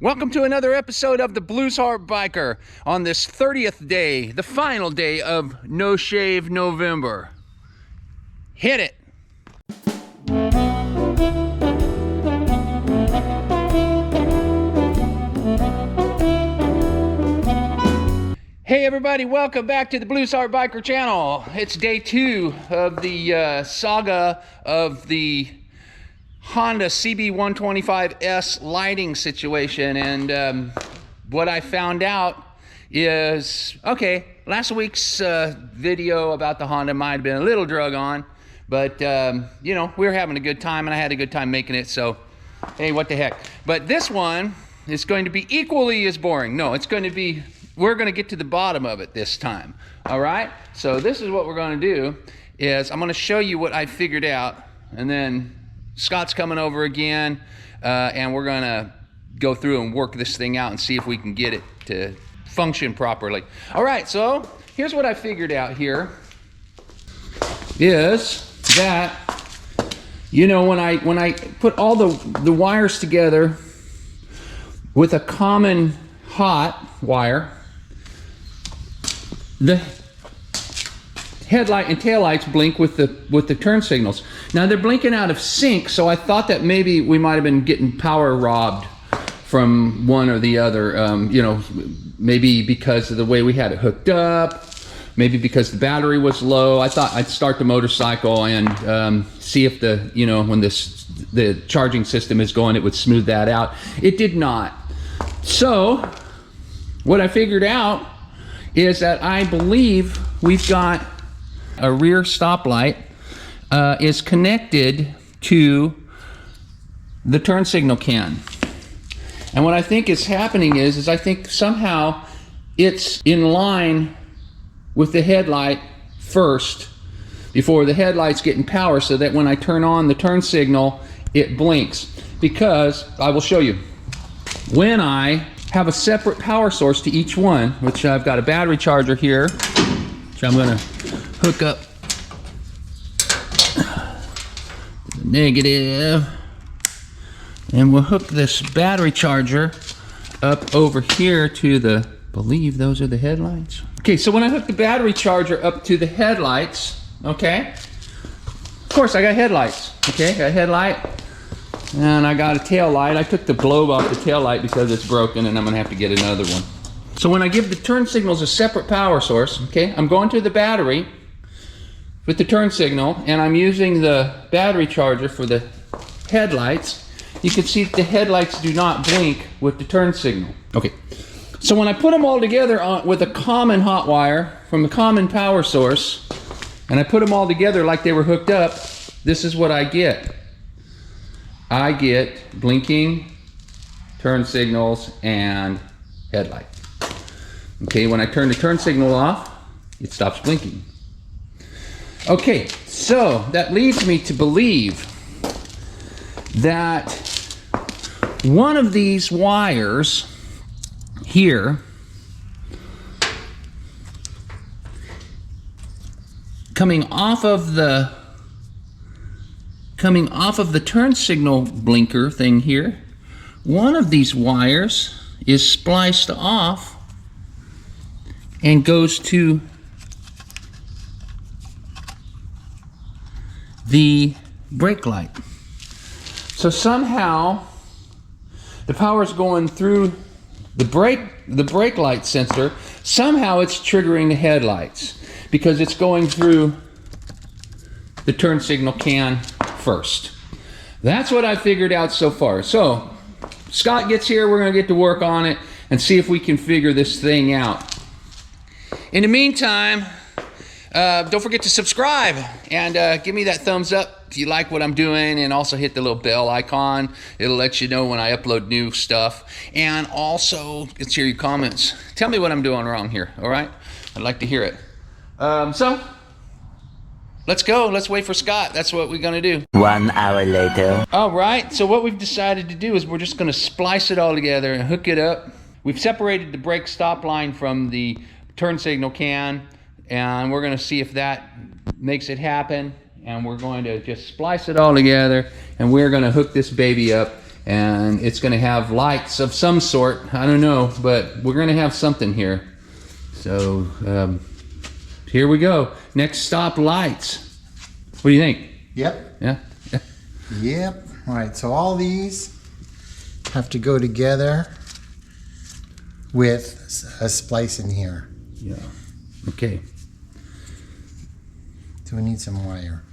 Welcome to another episode of the Blues Harp Biker on this 30th day, the final day of No Shave November. Hit it! Hey everybody, welcome back to the Blues Harp Biker channel. It's day 2 of the saga of the Honda CB125S lighting situation, and what I found out is, okay, last week's video about the Honda might have been a little drug on, but you know, we were having a good time and I had a good time making it, so hey, what the heck. But this one is going to be equally as boring. No, it's going to be, we're going to get to the bottom of it this time. All right, so this is what we're going to do, is I'm going to show you what I figured out, and then Scott's coming over again, and we're gonna go through and work this thing out and see if we can get it to function properly. All right, so here's what I figured out here, is that, you know, when I put all the wires together with a common hot wire, the headlight and taillights blink with the turn signals. Now they're blinking out of sync, so I thought that maybe we might have been getting power robbed from one or the other. You know, maybe because of the way we had it hooked up, maybe because the battery was low. I thought I'd start the motorcycle and see if the, you know, when the charging system is going, it would smooth that out. It did not. So what I figured out is that I believe we've got a rear stoplight is connected to the turn signal can. And what I think is happening is I think somehow it's in line with the headlight first before the headlight's getting power, so that when I turn on the turn signal, it blinks. Because, I will show you, when I have a separate power source to each one, which I've got a battery charger here, which I'm gonna hook up to the negative, and we'll hook this battery charger up over here to the, I believe those are the headlights. Okay, so when I hook the battery charger up to the headlights, okay, of course I got headlights, okay, got a headlight, and I got a tail light. I took the globe off the tail light because it's broken and I'm gonna have to get another one. So when I give the turn signals a separate power source, okay, I'm going to the battery with the turn signal, and I'm using the battery charger for the headlights. You can see that the headlights do not blink with the turn signal. Okay, so when I put them all together with a common hot wire from a common power source, and I put them all together like they were hooked up, this is what I get. I get blinking turn signals and headlight. Okay, when I turn the turn signal off, it stops blinking. Okay, so that leads me to believe that one of these wires here coming off of the turn signal blinker thing here, one of these wires is spliced off and goes to the brake light. So somehow the power is going through the brake light sensor. Somehow it's triggering the headlights because it's going through the turn signal can first. That's what I figured out so far. So Scott gets here, we're gonna get to work on it and see if we can figure this thing out. In the meantime, don't forget to subscribe and give me that thumbs up if you like what I'm doing, and also hit the little bell icon. It'll let you know when I upload new stuff. And also, let's hear your comments. Tell me what I'm doing wrong here, all right? I'd like to hear it. So, let's go. Let's wait for Scott. That's what we're going to do. 1 hour later. All right, so what we've decided to do is we're just going to splice it all together and hook it up. We've separated the brake stop line from the turn signal can, and we're going to see if that makes it happen. And we're going to just splice it all together, and we're going to hook this baby up and it's going to have lights of some sort. I don't know, but we're going to have something here. So here we go. Next stop, lights. What do you think? Yep. Yeah. Yep. All right. So all these have to go together with a splice in here. Yeah. Okay. So we need some wire.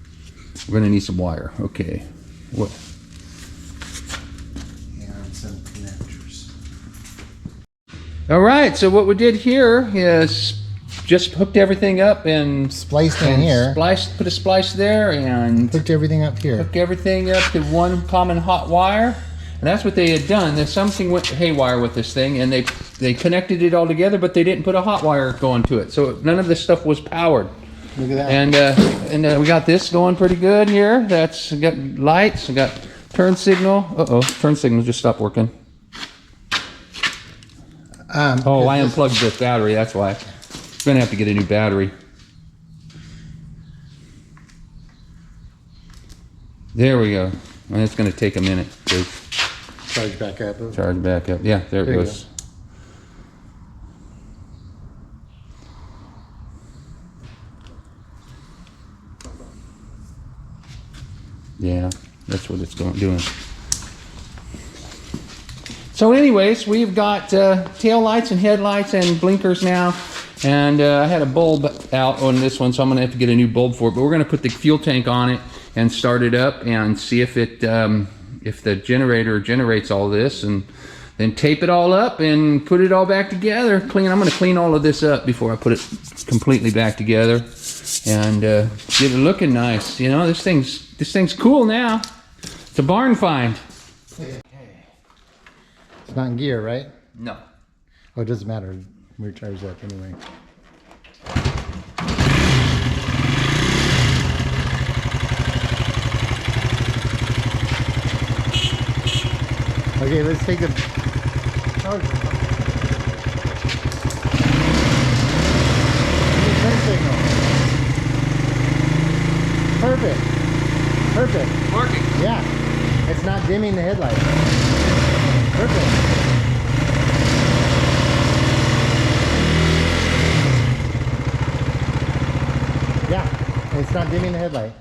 We're going to need some wire. Okay. What? And some connectors. All right. So what we did here is just hooked everything up and Spliced in here. Spliced, put a splice there, and Hooked everything up here. hook everything up to one common hot wire. And that's what they had done. There's something went haywire with this thing, and they connected it all together, but they didn't put a hot wire going to it. So none of this stuff was powered. Look at that. And we got this going pretty good here. That's got lights. We got turn signal. Uh-oh, turn signal just stopped working. Oh, I unplugged the battery. That's why. Gonna have to get a new battery. There we go. And it's gonna take a minute to Charge back up. charge back up. Yeah, there it There you goes. Yeah, that's what it's doing. So anyways, we've got tail lights and headlights and blinkers now. And I had a bulb out on this one, so I'm gonna have to get a new bulb for it. But we're gonna put the fuel tank on it and start it up and see if it, if the generator generates all this, and then tape it all up and put it all back together. I'm gonna clean all of this up before I put it completely back together and get it looking nice. You know, this thing's cool now. It's a barn find. It's not in gear, right? No. Oh, it doesn't matter. We're charged up anyway. Okay, let's take the charger. Turn signal. Perfect. Perfect. Working. Yeah. It's not dimming the headlight. Perfect. Yeah, it's not dimming the headlight.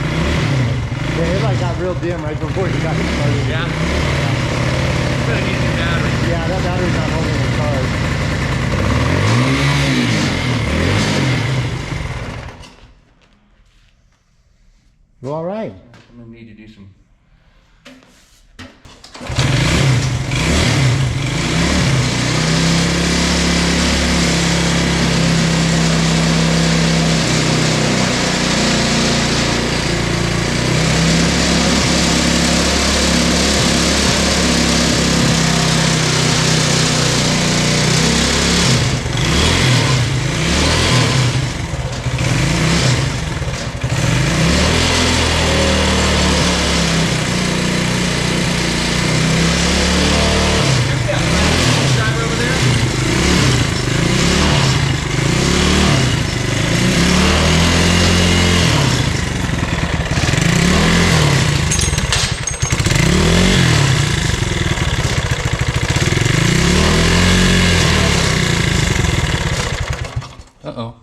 The headlight got real dim right before you got it started. Yeah. Gonna need a new battery. Yeah, that battery's not holding the charge. Well, all right. I'm gonna need to do some. Uh-oh.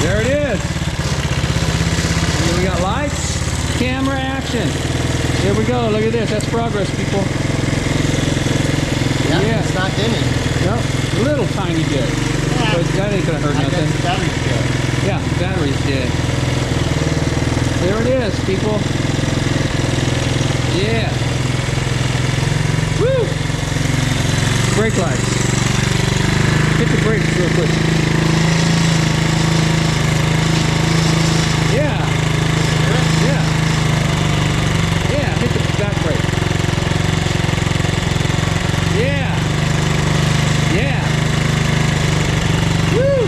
There it is. And then we got lights, camera, action. Here we go. Look at this. That's progress, people. Yeah, Yeah. it's not dimming. No, a little tiny bit. But that ain't gonna hurt I guess nothing. the battery's good. Yeah, battery's dead. There it is, people. Yeah. Woo! Brake lights. Hit the brakes real quick. Yeah. Yeah. Yeah, hit the back brake. Yeah. Yeah. Woo!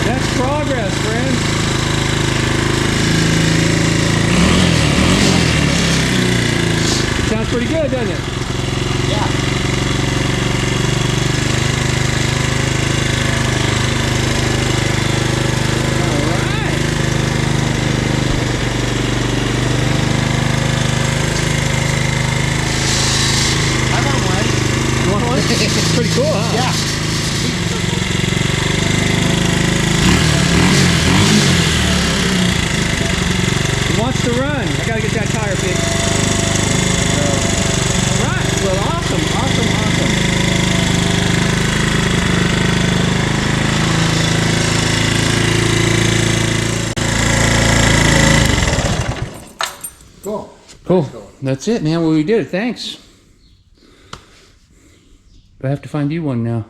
That's progress, friends. Sounds pretty good, doesn't it? Yeah. It's pretty cool, huh? Yeah. It wants to run. I gotta get that tire fixed. Alright, well awesome, awesome, awesome. Cool. Cool. That's it, man. Well, we did it. Thanks. But I have to find you one now.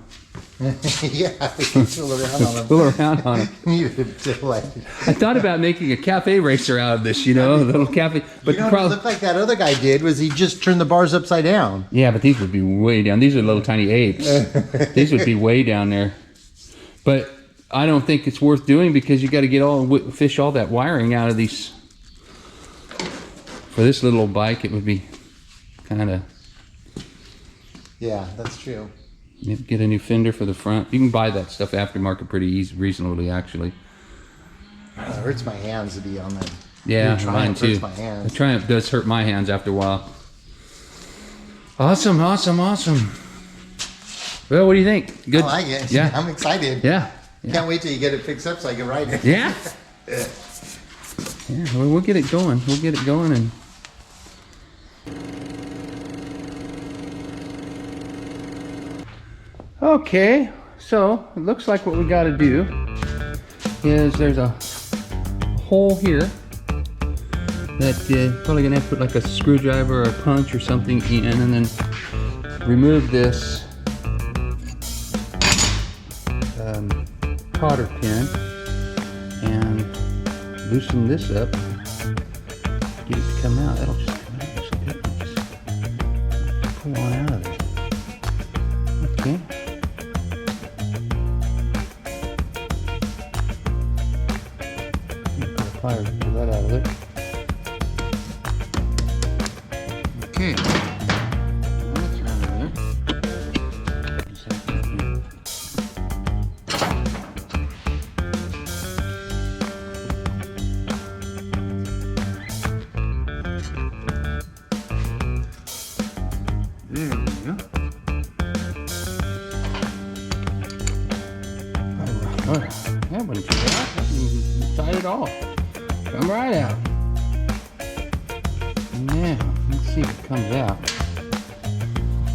Yeah, we can fool around on them. Fool around on it. I thought about making a cafe racer out of this, you know, a little cafe. But you know what it looked like that other guy did was he just turned the bars upside down. Yeah, but these would be way down. These are little tiny apes. These would be way down there. But I don't think it's worth doing because you got to get fish all that wiring out of these. For this little bike, it would be kind of. Yeah, that's true. Get a new fender for the front. You can buy that stuff aftermarket pretty easy, reasonably, actually. It hurts my hands to be on that. Yeah, mine too. Hurts my hands. The Triumph does hurt my hands after a while. Awesome, awesome, awesome. Well, what do you think? Good? I like it. Yeah. I'm excited. Yeah. Can't wait till you get it fixed up so I can ride it. Yeah? Yeah, well, we'll get it going. We'll get it going and... Okay, so it looks like what we got to do is there's a hole here that probably gonna have to put like a screwdriver or a punch or something in, and then remove this cotter pin and loosen this up, get it to come out. That'll just come out. Just pull on out of it. Okay. Pliers to get that out of there. Okay. That's out of there. Just have to there we go. Alright. That wasn't too bad. That wasn't tight at all. Come right out. Now, let's see if it comes out.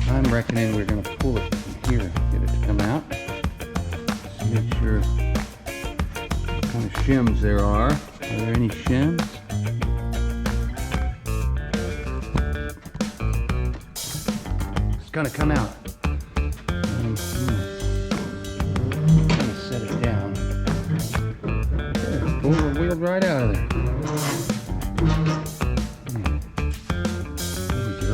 I'm reckoning we're going to pull it from here, get it to come out. Let's make sure what kind of shims there are. Are there any shims? It's going to come out. I'm going to set it down. There, pull the wheel right out of there. There we go.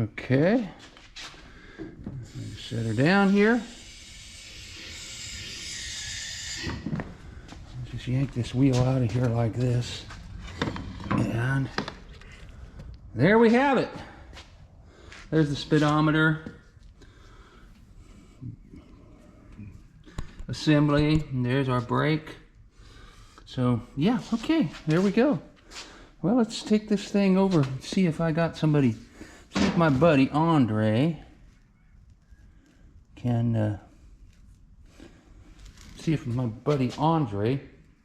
Okay. Set her down here. Just yank this wheel out of here like this. And there we have it. There's the speedometer assembly, and there's our brake. So yeah, okay, there we go. Well, let's take this thing over and see if I got somebody, see if my buddy Andre can see if my buddy Andre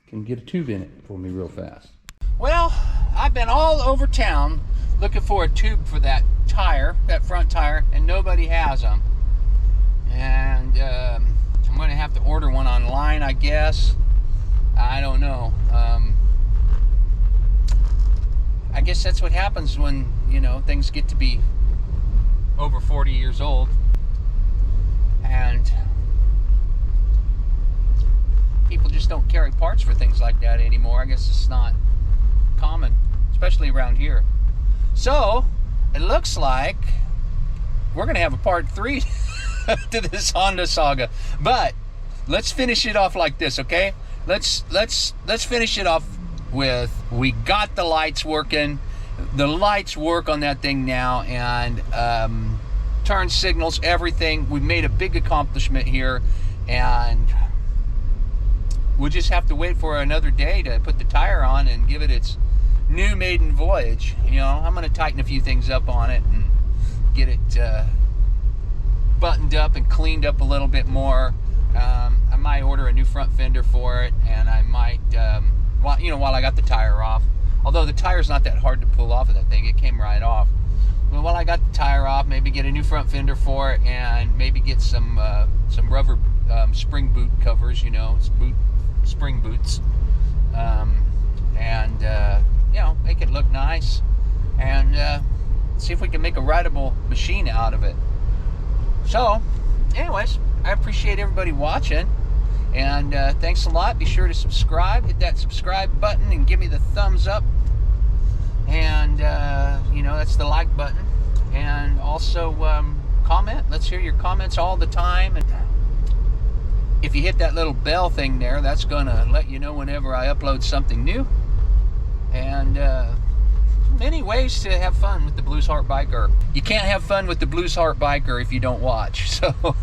can get a tube in it for me real fast. Well, I've been all over town looking for a tube for that tire, that front tire, and nobody has them. And I'm going to have to order one online, I guess. I don't know. I guess that's what happens when, you know, things get to be over 40 years old. And people just don't carry parts for things like that anymore. I guess it's not common, especially around here. So, it looks like we're going to have a part 3 to this Honda saga. But let's finish it off like this, okay? Let's finish it off with, we got the lights working. The lights work on that thing now, and turn signals, everything. We made a big accomplishment here, and we'll just have to wait for another day to put the tire on and give it its new maiden voyage. You know, I'm going to tighten a few things up on it and get it buttoned up and cleaned up a little bit more. I might order a new front fender for it, and I might, while I got the tire off. Although the tire's not that hard to pull off of that thing, it came right off. But while I got the tire off, maybe get a new front fender for it, and maybe get some rubber spring boot covers, you know, spring boots, and you know, make it look nice, and see if we can make a rideable machine out of it. So, anyways, I appreciate everybody watching, and thanks a lot. Be sure to subscribe, hit that subscribe button, and give me the thumbs up, and you know, that's the like button, and also comment. Let's hear your comments all the time, and if you hit that little bell thing there, that's gonna let you know whenever I upload something new. And many ways to have fun with the Blues Harp Biker. You can't have fun with the Blues Harp Biker if you don't watch, so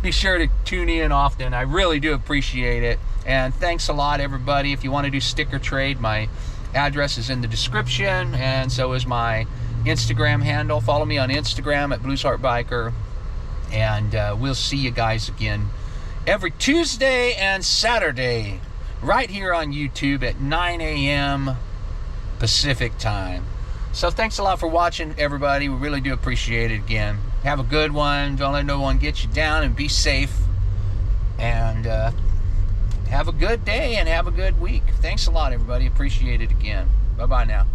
be sure to tune in often. I really do appreciate it, and thanks a lot, everybody. If you want to do sticker trade, my address is in the description, and so is my Instagram handle. Follow me on Instagram at Blues Harp Biker, and we'll see you guys again every Tuesday and Saturday right here on YouTube at 9 a.m. Pacific time. So thanks a lot for watching, everybody. We really do appreciate it again. Have a good one. Don't let no one get you down, and be safe. And have a good day and have a good week. Thanks a lot, everybody. Appreciate it again. Bye-bye now.